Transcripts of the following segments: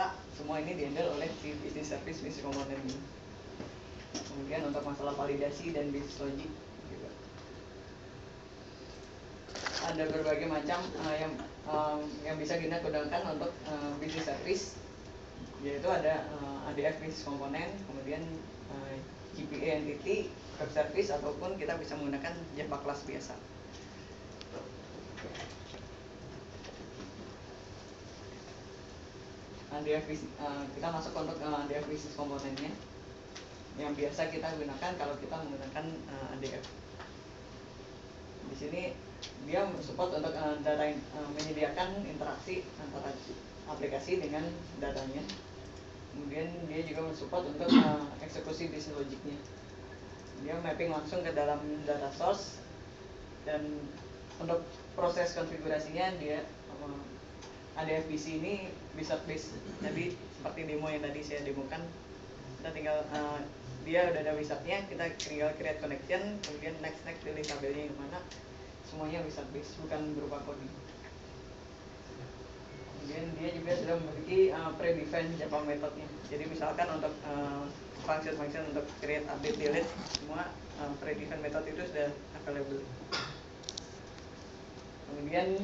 data, semua ini dihandle oleh si business service component ini. Kemudian untuk masalah validasi dan business logic juga ada berbagai macam yang bisa kita gunakan untuk business service, yaitu ada ADF business component, kemudian GPA entity, web service, ataupun kita bisa menggunakan Java class biasa. Kita masuk untuk ADF business componentnya, yang biasa kita gunakan kalau kita menggunakan ADF. Di sini dia support untuk menyediakan interaksi antara aplikasi dengan datanya. Kemudian dia juga mensupport untuk eksekusi business logicnya. Dia mapping langsung ke dalam data source, dan untuk proses konfigurasinya dia ADFBC ini wizard based. Jadi seperti demo yang tadi saya demokan, kita tinggal dia udah ada wizardnya, kita tinggal create connection, kemudian next pilih tabelnya yang mana, semuanya wizard based, bukan berupa coding. Kemudian dia juga sudah memiliki predefined Java methodnya. Jadi misalkan untuk function untuk create, update, delete, semua predefined method itu sudah available. Kemudian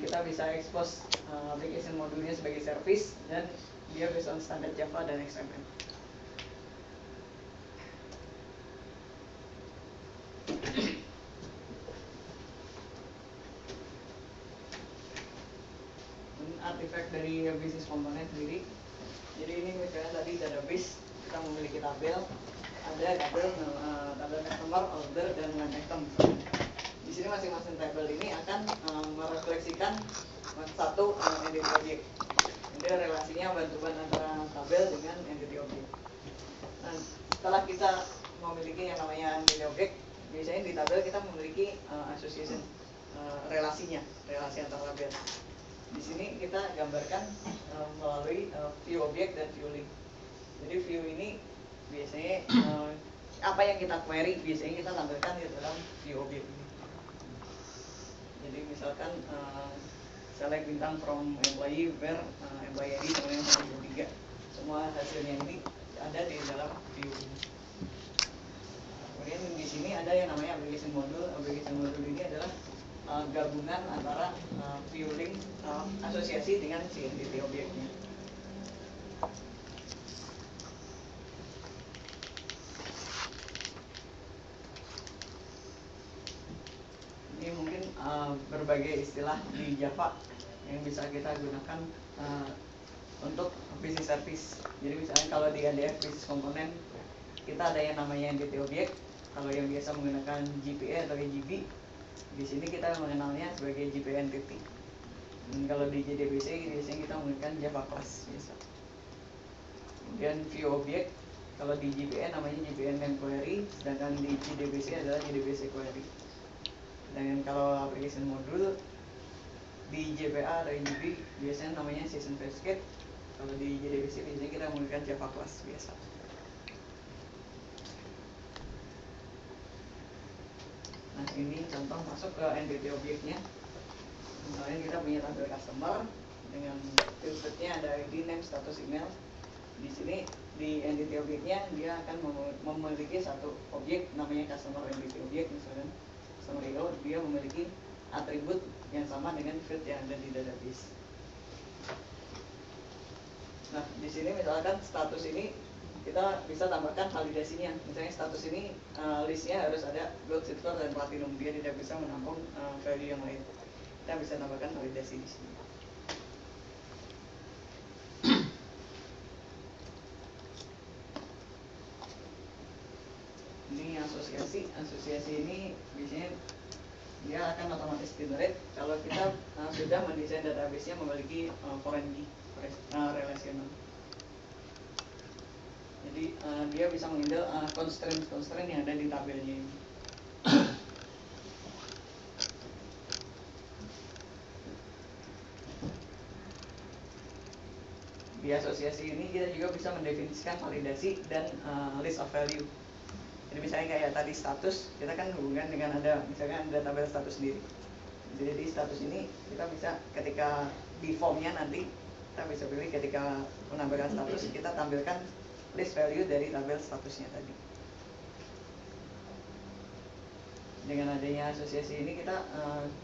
kita bisa expose application modulnya sebagai service, dan dia based on standar Java dan XML. Artifact dari business component sendiri. Jadi ini misalnya tadi database, kita memiliki tabel, ada tabel customer, order, dan line item. Di sini masing-masing tabel ini akan merefleksikan satu entity object. Jadi relasinya bantuan antara tabel dengan entity object. Nah, setelah kita memiliki yang namanya entity object, biasanya di tabel kita memiliki association, relasi antara tabel. Di sini kita gambarkan melalui view object dan view link. Jadi view ini biasanya apa yang kita query biasanya kita tampilkan di dalam view object ini. Jadi misalkan select bintang from employee where employee ID sama 123, semua hasilnya ini ada di dalam view ini. Kemudian di sini ada yang namanya application module. Application module ini adalah gabungan antara view link asosiasi dengan si entity objeknya. Ini mungkin berbagai istilah di Java yang bisa kita gunakan untuk business service. Jadi misalnya kalau di ADF business component, kita ada yang namanya entity object. Kalau yang biasa menggunakan GPA atau GB, di sini kita mengenalnya sebagai GPA entity. Dan kalau di JDBC biasanya kita menggunakan Java class biasa. Kemudian view object, kalau di GPA namanya GPA name query, sedangkan di JDBC adalah JDBC query. Dan kalau application module di JPA atau GB biasanya namanya session basket. Kalau di JDBC biasanya kita menggunakan Java class biasa. Nah, ini contoh masuk ke entity objeknya. Misalnya kita punya tabel customer dengan fieldnya ada ID, name, status, email. Di sini di entity objeknya dia akan memiliki satu objek namanya customer entity object. Misalnya customer IO, dia memiliki atribut yang sama dengan field yang ada di database. Nah, di sini misalkan status ini kita bisa tambahkan validasinya. Misalnya status ini listnya harus ada gold, silver, dan platinum. Dia tidak bisa menampung value yang lain. Kita bisa tambahkan validasi di sini. Ini asosiasi ini biasanya dia akan otomatis generate kalau kita sudah mendesain database-nya memiliki foreign key relational. Jadi dia bisa menghandle constraint yang ada di tabelnya ini. Di asosiasi ini kita juga bisa mendefinisikan validasi dan list of value. Jadi misalnya kayak tadi status, kita kan hubungan dengan ada misalkan ada tabel status sendiri. Jadi di status ini kita bisa ketika di formnya nanti kita bisa pilih ketika menambahkan status, kita tampilkan list value dari tabel statusnya tadi. Dengan adanya asosiasi ini kita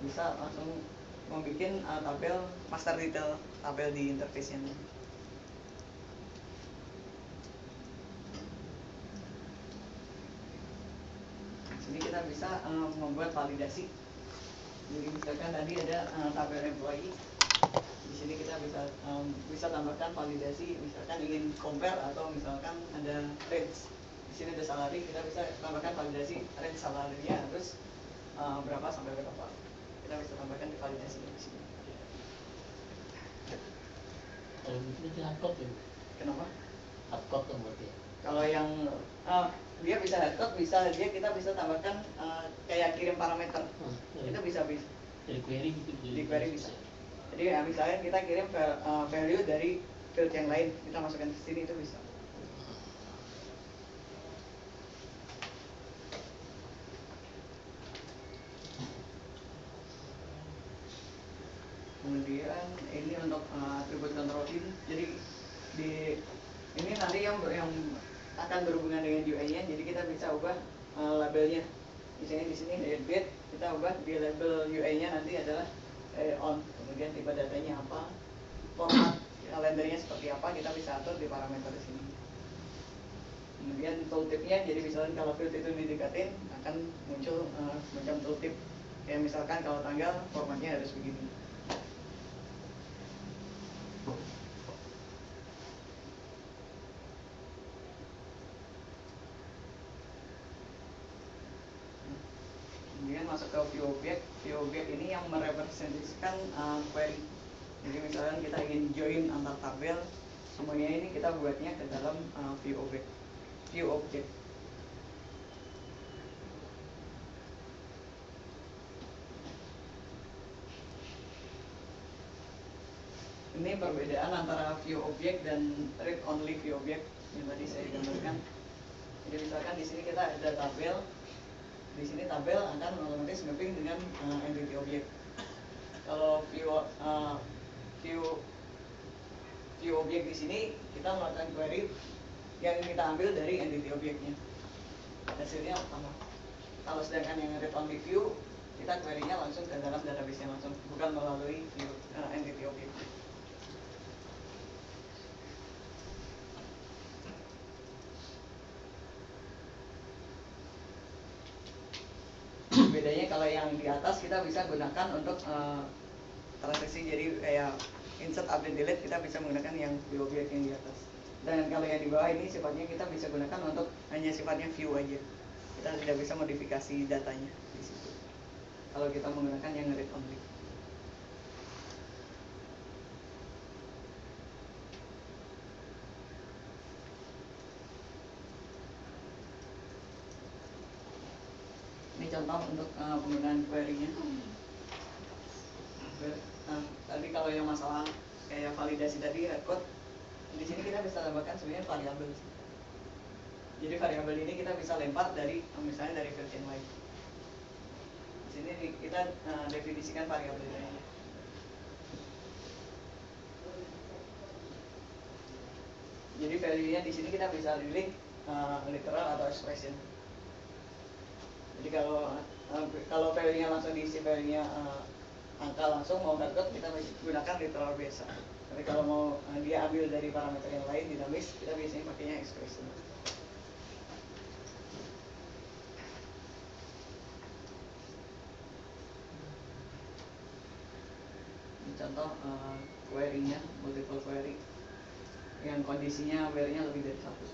bisa langsung membuat tabel master detail tabel di interface-nya. Sini kita bisa membuat validasi. Jadi misalkan tadi ada tabel employee, di sini kita bisa tambahkan validasi. Misalkan ingin compare atau misalkan ada range, di sini ada salary, kita bisa tambahkan validasi range salary-nya terus berapa sampai berapa. Kita bisa tambahkan di validasi di sini. Kalau itu hardcode ya? Kenapa? Hardcode tuh berarti. Kalau yang dia bisa hardcode, kita bisa tambahkan kayak kirim parameter. Itu bisa. Dari query gitu. Di query bisa. Jadi misalnya kita kirim value dari field yang lain, kita masukkan ke sini, itu bisa. Kemudian ini untuk atribut control in. Jadi ini nanti yang akan berhubungan dengan UI-nya. Jadi kita bisa ubah labelnya. Misalnya di sini headbed, kita ubah di label UI-nya nanti adalah on. Kemudian tipe datanya apa, format kalendernya seperti apa, kita bisa atur di parameter di sini. Kemudian tooltip-nya, jadi misalnya kalau field itu didekatin akan muncul semacam tooltip. Kayak misalkan kalau tanggal formatnya harus begini. Kemudian masuk ke view object. View object ini yang merepresentasikan query. Jadi misalkan kita ingin join antar tabel, semuanya ini kita buatnya ke dalam view object. Ini perbedaan antara view object dan read only view object yang tadi saya gambarkan. Jadi misalkan di sini kita ada tabel, di sini tabel akan otomatis mapping dengan entity object. Kalau view object di sini kita melakukan query yang kita ambil dari entity object-nya. Hasilnya sama. Kalau sedangkan yang read only view, kita query-nya langsung ke dalam database-nya langsung, bukan melalui view entity object. Bedanya kalau yang di atas kita bisa gunakan untuk transaksi, jadi kayak insert, update, delete, kita bisa menggunakan yang view object yang di atas. Dan kalau yang di bawah ini sifatnya kita bisa gunakan untuk hanya sifatnya view aja. Kita tidak bisa modifikasi datanya di situ. Kalau kita menggunakan yang read only. Ini contoh untuk penggunaan query-nya. Tadi kalau yang masalah kayak validasi tadi hardcode, di sini kita bisa tambahkan sebenarnya variabel. Jadi variabel ini kita bisa lempar dari misalnya dari field yang lain. Di sini kita definisikan variabelnya. Jadi value-nya di sini kita bisa pilih literal atau expression. Jadi kalau value-nya langsung diisi value-nya angka langsung, mau hardcode kita gunakan literal biasa. Tapi kalau mau dia ambil dari parameter yang lain dinamis, kita biasanya pakainya expression. Ini contoh query-nya, multiple query yang kondisinya where-nya lebih dari satu.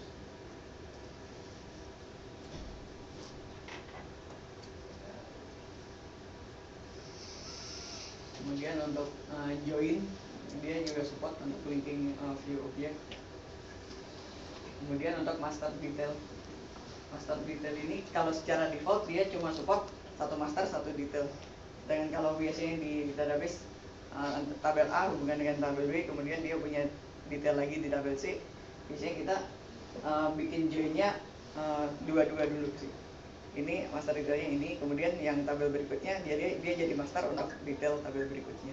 Kemudian untuk join, dia juga support untuk linking view object. Kemudian untuk master detail ini kalau secara default dia cuma support satu master satu detail. Dan kalau biasanya di database tabel A hubungan dengan tabel B, kemudian dia punya detail lagi di tabel C, biasanya kita bikin joinnya dua-dua dulu sih. Ini master detailnya ini, kemudian yang tabel berikutnya dia jadi master untuk detail tabel berikutnya.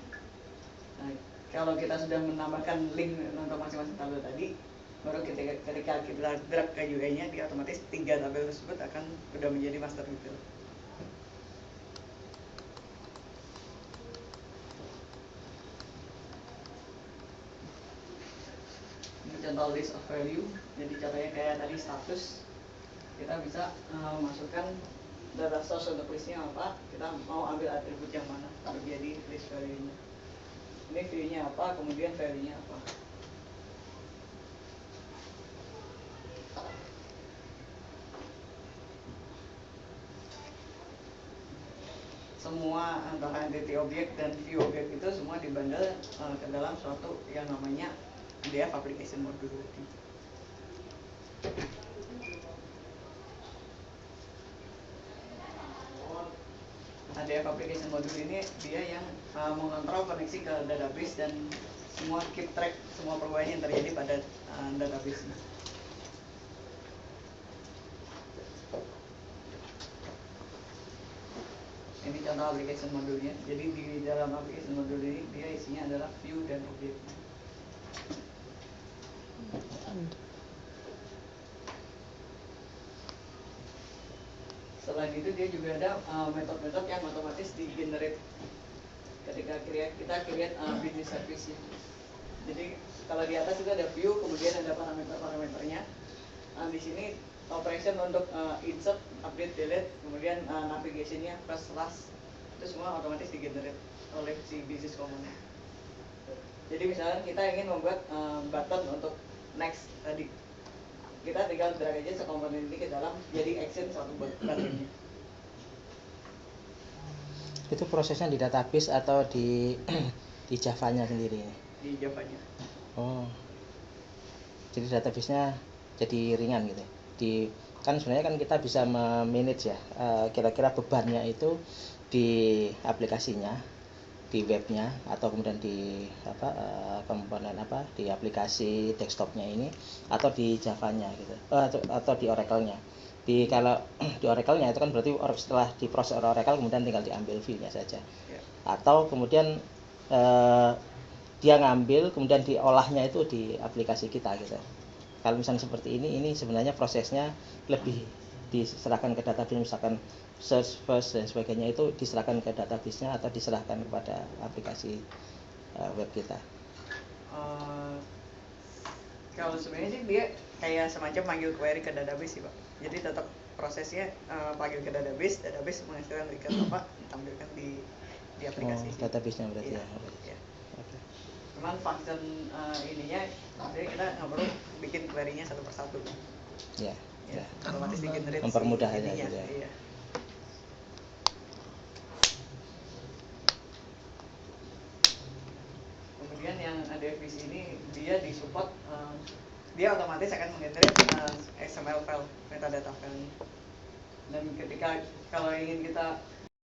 Nah, kalau kita sudah menambahkan link untuk masing-masing tabel tadi, baru ketika kita drag ke UI-nya, dia otomatis 3 tabel tersebut akan sudah menjadi master detail. Ini contoh list of value. Jadi contohnya kayak tadi status, kita bisa masukkan data source untuk listnya apa, kita mau ambil atribut yang mana untuk jadi list value-nya. Ini view-nya apa, kemudian value-nya apa. Semua antara entity object dan view object itu semua dibundle ke dalam suatu yang namanya DF application module. DF application module ini dia yang mengontrol koneksi ke database dan semua keep track semua perubahan yang terjadi pada database. Ini contoh application modulnya. Jadi di dalam application modul ini dia isinya adalah view dan objek. Selain itu dia juga ada metode-metode yang otomatis di generate ketika kita create business service. Jadi kalau di atas itu ada view, kemudian ada parameternya. Di sini operation untuk insert, update, delete, kemudian navigation-nya first, last, itu semua otomatis di-generate oleh si business component. Jadi misalnya kita ingin membuat button untuk next tadi, kita tinggal drag aja sekomponen ini ke dalam jadi action satu buttonnya. Itu prosesnya di database atau di Java-nya sendiri? Di Java-nya. Oh, jadi database-nya jadi ringan gitu. Kan sebenarnya kan kita bisa manage ya, kira-kira bebannya itu di aplikasinya, di webnya, atau kemudian di komponen di aplikasi desktopnya ini, atau di Java-nya gitu, atau di Oracle-nya. Kalau di Oracle-nya itu kan berarti setelah diproses Oracle kemudian tinggal diambil view-nya saja, atau kemudian dia ngambil kemudian diolahnya itu di aplikasi kita gitu. Kalau misalnya seperti ini sebenarnya prosesnya lebih diserahkan ke database, misalkan search first dan sebagainya itu diserahkan ke database-nya atau diserahkan kepada aplikasi web kita. Kalau sebenarnya sih dia kayak semacam panggil query ke database sih Pak. Jadi tetap prosesnya panggil ke database menghasilkan record apa ditampilkan di aplikasi. Database-nya berarti ya. Ya. Okay. Cuman function ininya, jadi kita nggak perlu bikin query-nya satu persatu. Ya. Otomatis di-generate. Mempermudah aja gitu ya. Iya. Kemudian yang ADFBC ini dia disupport, dia otomatis akan menggenerate XML file, metadata file. Dan ketika kalau ingin kita